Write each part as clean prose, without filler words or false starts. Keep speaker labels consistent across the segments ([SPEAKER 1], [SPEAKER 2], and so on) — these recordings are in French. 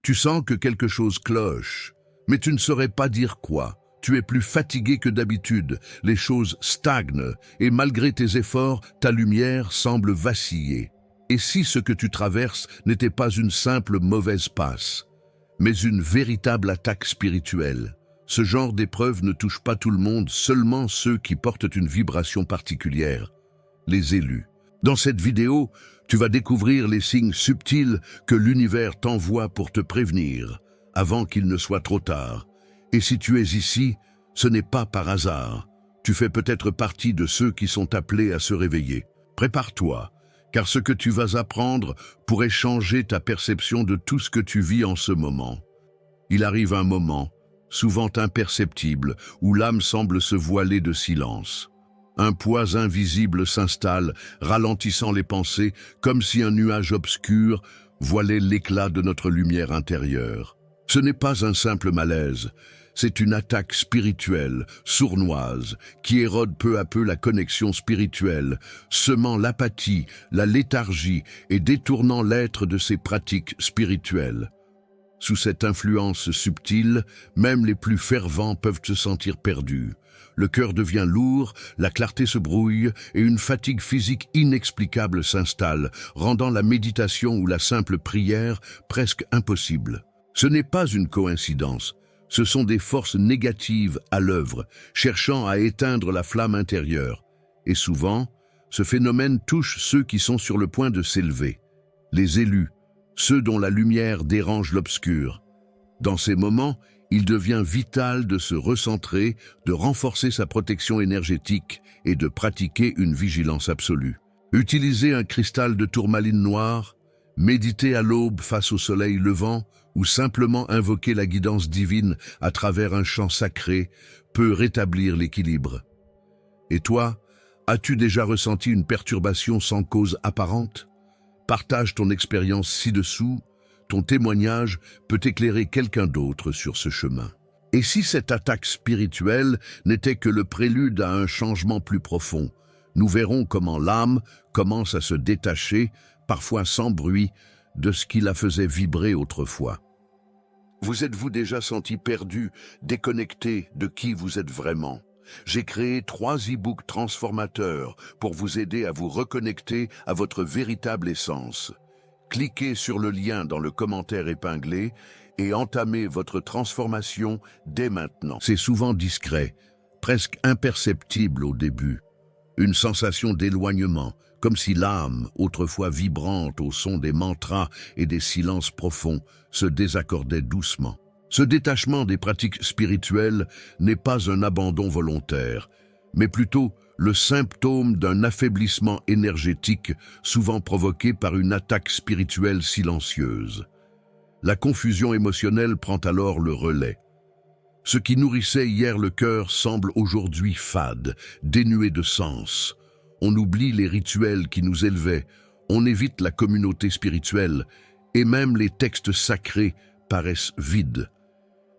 [SPEAKER 1] Tu sens que quelque chose cloche, mais tu ne saurais pas dire quoi. Tu es plus fatigué que d'habitude, les choses stagnent, et malgré tes efforts, ta lumière semble vaciller. Et si ce que tu traverses n'était pas une simple mauvaise passe, mais une véritable attaque spirituelle? Ce genre d'épreuve ne touche pas tout le monde, seulement ceux qui portent une vibration particulière, les élus. Dans cette vidéo, tu vas découvrir les signes subtils que l'univers t'envoie pour te prévenir, avant qu'il ne soit trop tard. Et si tu es ici, ce n'est pas par hasard. Tu fais peut-être partie de ceux qui sont appelés à se réveiller. Prépare-toi, car ce que tu vas apprendre pourrait changer ta perception de tout ce que tu vis en ce moment. Il arrive un moment, souvent imperceptible, où l'âme semble se voiler de silence. Un poids invisible s'installe, ralentissant les pensées, comme si un nuage obscur voilait l'éclat de notre lumière intérieure. Ce n'est pas un simple malaise, c'est une attaque spirituelle, sournoise, qui érode peu à peu la connexion spirituelle, semant l'apathie, la léthargie et détournant l'être de ses pratiques spirituelles. Sous cette influence subtile, même les plus fervents peuvent se sentir perdus. Le cœur devient lourd, la clarté se brouille et une fatigue physique inexplicable s'installe, rendant la méditation ou la simple prière presque impossible. Ce n'est pas une coïncidence, ce sont des forces négatives à l'œuvre, cherchant à éteindre la flamme intérieure. Et souvent, ce phénomène touche ceux qui sont sur le point de s'élever, les élus, ceux dont la lumière dérange l'obscur. Dans ces moments, il devient vital de se recentrer, de renforcer sa protection énergétique et de pratiquer une vigilance absolue. Utiliser un cristal de tourmaline noire, méditer à l'aube face au soleil levant ou simplement invoquer la guidance divine à travers un chant sacré peut rétablir l'équilibre. Et toi, as-tu déjà ressenti une perturbation sans cause apparente? Partage ton expérience ci-dessous. Ton témoignage peut éclairer quelqu'un d'autre sur ce chemin. Et si cette attaque spirituelle n'était que le prélude à un changement plus profond? Nous verrons comment l'âme commence à se détacher, parfois sans bruit, de ce qui la faisait vibrer autrefois. Vous êtes-vous déjà senti perdu, déconnecté de qui vous êtes vraiment? J'ai créé 3 e-books transformateurs pour vous aider à vous reconnecter à votre véritable essence. Cliquez sur le lien dans le commentaire épinglé et entamez votre transformation dès maintenant. C'est souvent discret, presque imperceptible au début. Une sensation d'éloignement, comme si l'âme, autrefois vibrante au son des mantras et des silences profonds, se désaccordait doucement. Ce détachement des pratiques spirituelles n'est pas un abandon volontaire, mais plutôt le symptôme d'un affaiblissement énergétique souvent provoqué par une attaque spirituelle silencieuse. La confusion émotionnelle prend alors le relais. Ce qui nourrissait hier le cœur semble aujourd'hui fade, dénué de sens. On oublie les rituels qui nous élevaient, on évite la communauté spirituelle, et même les textes sacrés paraissent vides.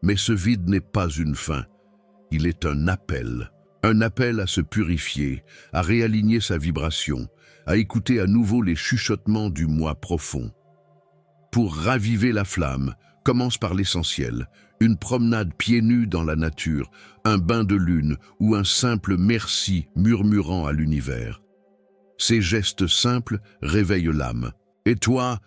[SPEAKER 1] Mais ce vide n'est pas une fin, il est un appel. Un appel à se purifier, à réaligner sa vibration, à écouter à nouveau les chuchotements du moi profond. Pour raviver la flamme, commence par l'essentiel, une promenade pieds nus dans la nature, un bain de lune ou un simple merci murmurant à l'univers. Ces gestes simples réveillent l'âme. Et toi,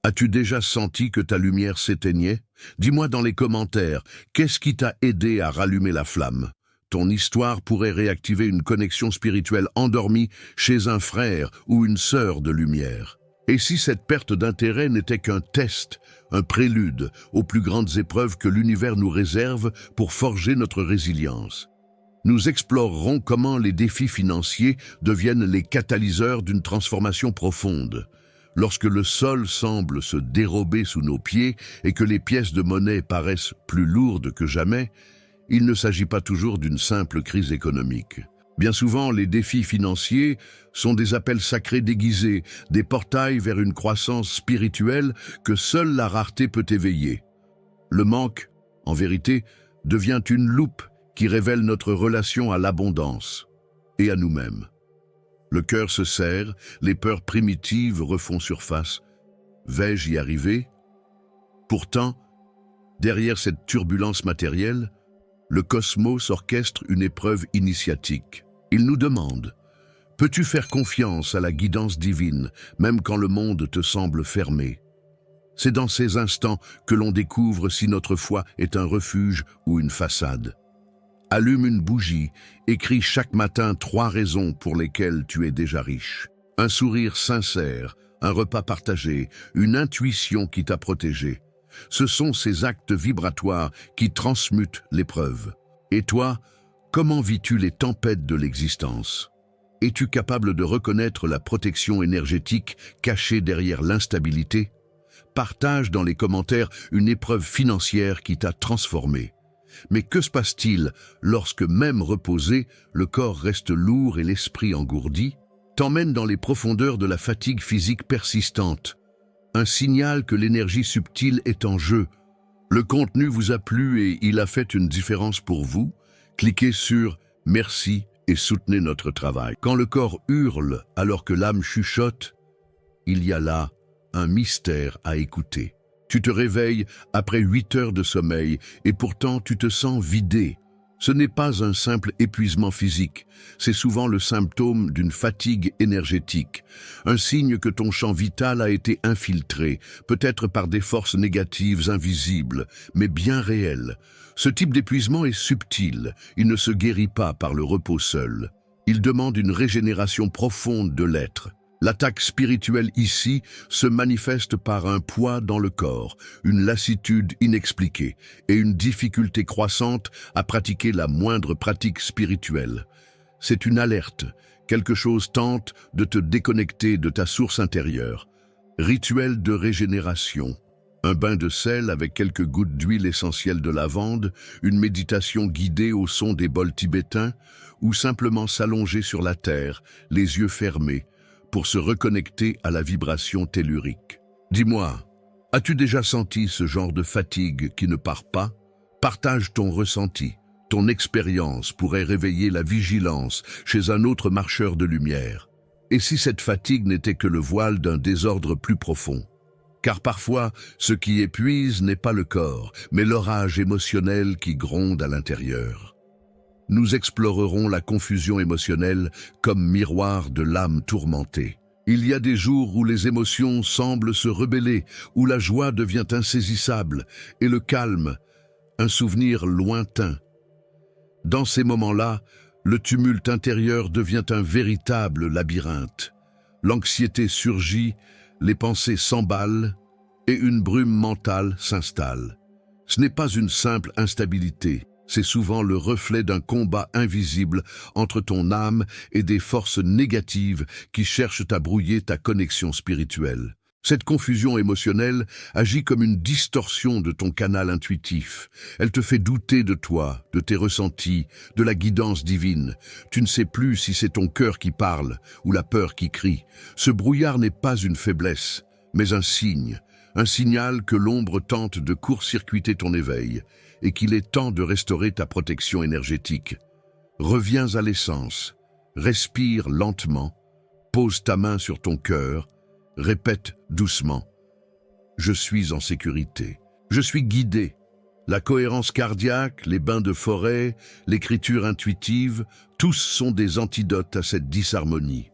[SPEAKER 1] as-tu déjà senti que ta lumière s'éteignait? Dis-moi dans les commentaires, qu'est-ce qui t'a aidé à rallumer la flamme? Ton histoire pourrait réactiver une connexion spirituelle endormie chez un frère ou une sœur de lumière. Et si cette perte d'intérêt n'était qu'un test, un prélude aux plus grandes épreuves que l'univers nous réserve pour forger notre résilience? Nous explorerons comment les défis financiers deviennent les catalyseurs d'une transformation profonde. Lorsque le sol semble se dérober sous nos pieds et que les pièces de monnaie paraissent plus lourdes que jamais, il ne s'agit pas toujours d'une simple crise économique. Bien souvent, les défis financiers sont des appels sacrés déguisés, des portails vers une croissance spirituelle que seule la rareté peut éveiller. Le manque, en vérité, devient une loupe qui révèle notre relation à l'abondance et à nous-mêmes. Le cœur se serre, les peurs primitives refont surface. Vais-je y arriver? Pourtant, Derrière cette turbulence matérielle, le cosmos orchestre une épreuve initiatique. Il nous demande: peux-tu faire confiance à la guidance divine, même quand le monde te semble fermé? C'est dans ces instants que l'on découvre si notre foi est un refuge ou une façade. Allume une bougie, écris chaque matin 3 raisons pour lesquelles tu es déjà riche. Un sourire sincère, un repas partagé, une intuition qui t'a protégé. Ce sont ces actes vibratoires qui transmutent l'épreuve. Et toi, comment vis-tu les tempêtes de l'existence? Es-tu capable de reconnaître la protection énergétique cachée derrière l'instabilité? Partage dans les commentaires une épreuve financière qui t'a transformé. Mais que se passe-t-il lorsque, même reposé, le corps reste lourd et l'esprit engourdi? T'emmène dans les profondeurs de la fatigue physique persistante. Un signal que l'énergie subtile est en jeu. Le contenu vous a plu et il a fait une différence pour vous? Cliquez sur « Merci » et soutenez notre travail. Quand le corps hurle alors que l'âme chuchote, il y a là un mystère à écouter. Tu te réveilles après 8 heures de sommeil et pourtant tu te sens vidé. Ce n'est pas un simple épuisement physique, c'est souvent le symptôme d'une fatigue énergétique, un signe que ton champ vital a été infiltré, peut-être par des forces négatives invisibles, mais bien réelles. Ce type d'épuisement est subtil, il ne se guérit pas par le repos seul. Il demande une régénération profonde de l'être. L'attaque spirituelle ici se manifeste par un poids dans le corps, une lassitude inexpliquée et une difficulté croissante à pratiquer la moindre pratique spirituelle. C'est une alerte, quelque chose tente de te déconnecter de ta source intérieure. Rituel de régénération. Un bain de sel avec quelques gouttes d'huile essentielle de lavande, une méditation guidée au son des bols tibétains, ou simplement s'allonger sur la terre, les yeux fermés, pour se reconnecter à la vibration tellurique. Dis-moi, as-tu déjà senti ce genre de fatigue qui ne part pas? Partage ton ressenti. Ton expérience pourrait réveiller la vigilance chez un autre marcheur de lumière. Et si cette fatigue n'était que le voile d'un désordre plus profond? Car parfois, ce qui épuise n'est pas le corps, mais l'orage émotionnel qui gronde à l'intérieur. Nous explorerons la confusion émotionnelle comme miroir de l'âme tourmentée. Il y a des jours où les émotions semblent se rebeller, où la joie devient insaisissable, et le calme, un souvenir lointain. Dans ces moments-là, le tumulte intérieur devient un véritable labyrinthe. L'anxiété surgit, les pensées s'emballent, et une brume mentale s'installe. Ce n'est pas une simple instabilité. C'est souvent le reflet d'un combat invisible entre ton âme et des forces négatives qui cherchent à brouiller ta connexion spirituelle. Cette confusion émotionnelle agit comme une distorsion de ton canal intuitif. Elle te fait douter de toi, de tes ressentis, de la guidance divine. Tu ne sais plus si c'est ton cœur qui parle ou la peur qui crie. Ce brouillard n'est pas une faiblesse, mais un signal que l'ombre tente de court-circuiter ton éveil et qu'il est temps de restaurer ta protection énergétique. Reviens à l'essence, respire lentement, pose ta main sur ton cœur, répète doucement « Je suis en sécurité, je suis guidé ». La cohérence cardiaque, les bains de forêt, l'écriture intuitive, tous sont des antidotes à cette disharmonie.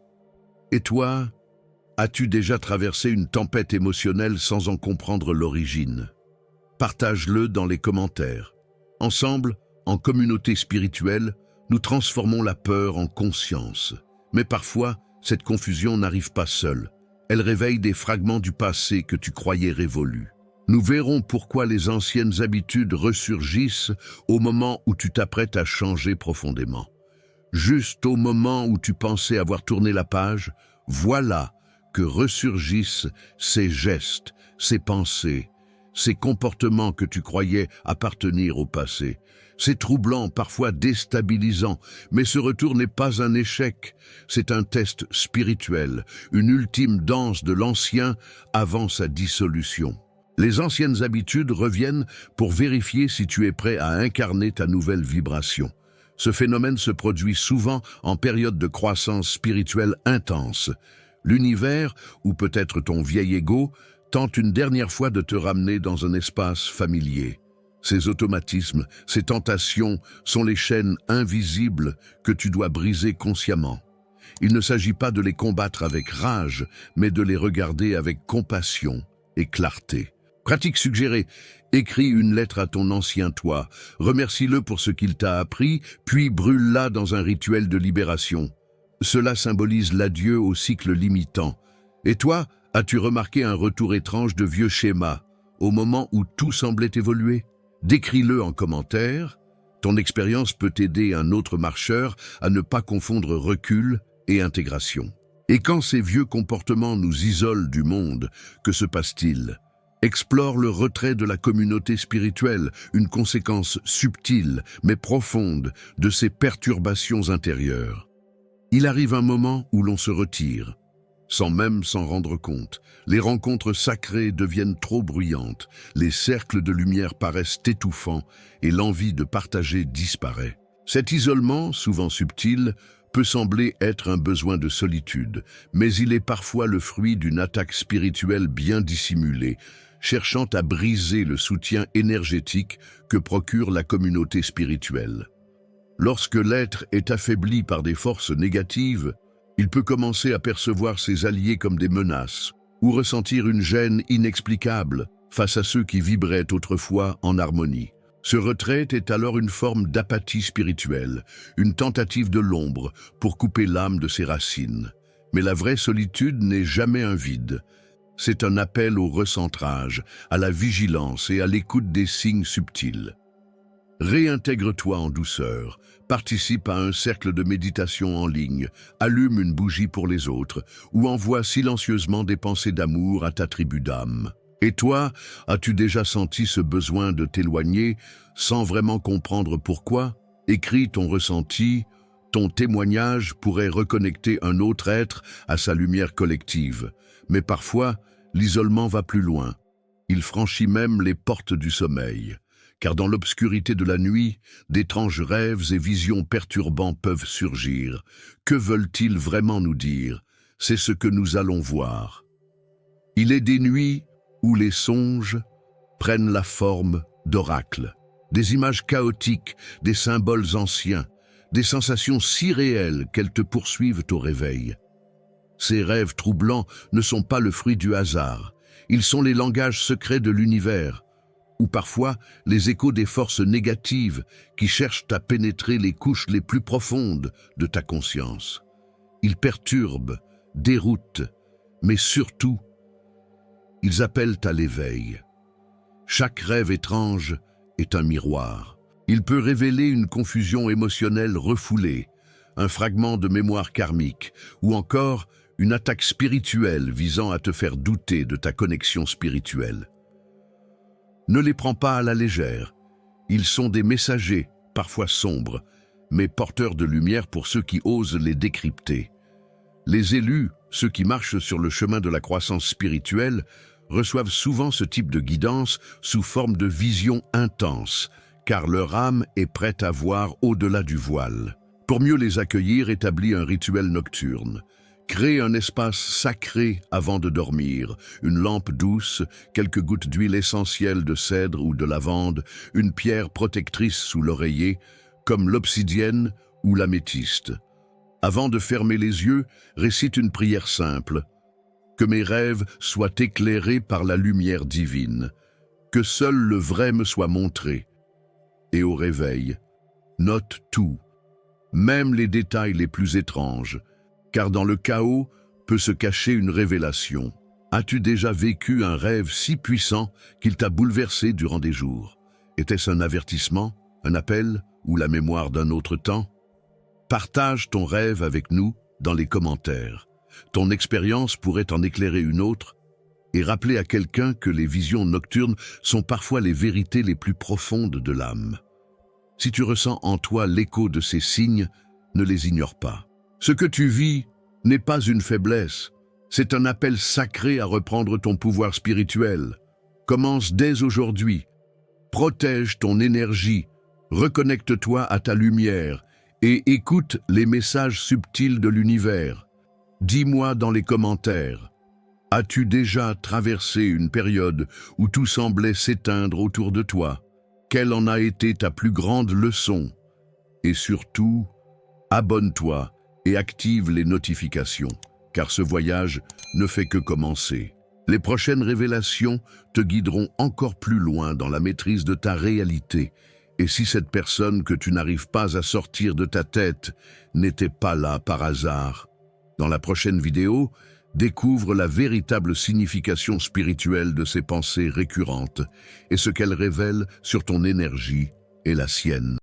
[SPEAKER 1] Et toi, as-tu déjà traversé une tempête émotionnelle sans en comprendre l'origine? Partage-le dans les commentaires. Ensemble, en communauté spirituelle, nous transformons la peur en conscience. Mais parfois, cette confusion n'arrive pas seule. Elle réveille des fragments du passé que tu croyais révolus. Nous verrons pourquoi les anciennes habitudes ressurgissent au moment où tu t'apprêtes à changer profondément. Juste au moment où tu pensais avoir tourné la page, voilà que ressurgissent ces gestes, ces pensées, ces comportements que tu croyais appartenir au passé. C'est troublant, parfois déstabilisant, mais ce retour n'est pas un échec. C'est un test spirituel, une ultime danse de l'ancien avant sa dissolution. Les anciennes habitudes reviennent pour vérifier si tu es prêt à incarner ta nouvelle vibration. Ce phénomène se produit souvent en période de croissance spirituelle intense. L'univers, ou peut-être ton vieil ego, tente une dernière fois de te ramener dans un espace familier. Ces automatismes, ces tentations sont les chaînes invisibles que tu dois briser consciemment. Il ne s'agit pas de les combattre avec rage, mais de les regarder avec compassion et clarté. Pratique suggérée, écris une lettre à ton ancien toi, remercie-le pour ce qu'il t'a appris, puis brûle-la dans un rituel de libération. Cela symbolise l'adieu au cycle limitant. Et toi, as-tu remarqué un retour étrange de vieux schémas, au moment où tout semblait évoluer? Décris-le en commentaire. Ton expérience peut aider un autre marcheur à ne pas confondre recul et intégration. Et quand ces vieux comportements nous isolent du monde, que se passe-t-il? Explore le retrait de la communauté spirituelle, une conséquence subtile mais profonde de ces perturbations intérieures. Il arrive un moment où l'on se retire, sans même s'en rendre compte. Les rencontres sacrées deviennent trop bruyantes, les cercles de lumière paraissent étouffants et l'envie de partager disparaît. Cet isolement, souvent subtil, peut sembler être un besoin de solitude, mais il est parfois le fruit d'une attaque spirituelle bien dissimulée, cherchant à briser le soutien énergétique que procure la communauté spirituelle. Lorsque l'être est affaibli par des forces négatives, il peut commencer à percevoir ses alliés comme des menaces ou ressentir une gêne inexplicable face à ceux qui vibraient autrefois en harmonie. Ce retrait est alors une forme d'apathie spirituelle, une tentative de l'ombre pour couper l'âme de ses racines. Mais la vraie solitude n'est jamais un vide. C'est un appel au recentrage, à la vigilance et à l'écoute des signes subtils. Réintègre-toi en douceur, participe à un cercle de méditation en ligne, allume une bougie pour les autres ou envoie silencieusement des pensées d'amour à ta tribu d'âme. Et toi, as-tu déjà senti ce besoin de t'éloigner sans vraiment comprendre pourquoi? Écris ton ressenti, ton témoignage pourrait reconnecter un autre être à sa lumière collective. Mais parfois, l'isolement va plus loin. Il franchit même les portes du sommeil. Car dans l'obscurité de la nuit, d'étranges rêves et visions perturbants peuvent surgir. Que veulent-ils vraiment nous dire? C'est ce que nous allons voir. Il est des nuits où les songes prennent la forme d'oracles, des images chaotiques, des symboles anciens, des sensations si réelles qu'elles te poursuivent au réveil. Ces rêves troublants ne sont pas le fruit du hasard, ils sont les langages secrets de l'univers, ou parfois les échos des forces négatives qui cherchent à pénétrer les couches les plus profondes de ta conscience. Ils perturbent, déroutent, mais surtout, ils appellent à l'éveil. Chaque rêve étrange est un miroir. Il peut révéler une confusion émotionnelle refoulée, un fragment de mémoire karmique, ou encore une attaque spirituelle visant à te faire douter de ta connexion spirituelle. Ne les prends pas à la légère. Ils sont des messagers, parfois sombres, mais porteurs de lumière pour ceux qui osent les décrypter. Les élus, ceux qui marchent sur le chemin de la croissance spirituelle, reçoivent souvent ce type de guidance sous forme de vision intense, car leur âme est prête à voir au-delà du voile. Pour mieux les accueillir, établis un rituel nocturne. Crée un espace sacré avant de dormir, une lampe douce, quelques gouttes d'huile essentielle de cèdre ou de lavande, une pierre protectrice sous l'oreiller, comme l'obsidienne ou l'améthyste. Avant de fermer les yeux, récite une prière simple. Que mes rêves soient éclairés par la lumière divine, que seul le vrai me soit montré. Et au réveil, note tout, même les détails les plus étranges, car dans le chaos peut se cacher une révélation. As-tu déjà vécu un rêve si puissant qu'il t'a bouleversé durant des jours? Était-ce un avertissement, un appel ou la mémoire d'un autre temps? Partage ton rêve avec nous dans les commentaires. Ton expérience pourrait en éclairer une autre et rappeler à quelqu'un que les visions nocturnes sont parfois les vérités les plus profondes de l'âme. Si tu ressens en toi l'écho de ces signes, ne les ignore pas. Ce que tu vis n'est pas une faiblesse, c'est un appel sacré à reprendre ton pouvoir spirituel. Commence dès aujourd'hui. Protège ton énergie, reconnecte-toi à ta lumière et écoute les messages subtils de l'univers. Dis-moi dans les commentaires, as-tu déjà traversé une période où tout semblait s'éteindre autour de toi? Quelle en a été ta plus grande leçon? Et surtout, abonne-toi et active les notifications, car ce voyage ne fait que commencer. Les prochaines révélations te guideront encore plus loin dans la maîtrise de ta réalité. Et si cette personne que tu n'arrives pas à sortir de ta tête n'était pas là par hasard? Dans la prochaine vidéo, découvre la véritable signification spirituelle de ces pensées récurrentes et ce qu'elles révèlent sur ton énergie et la sienne.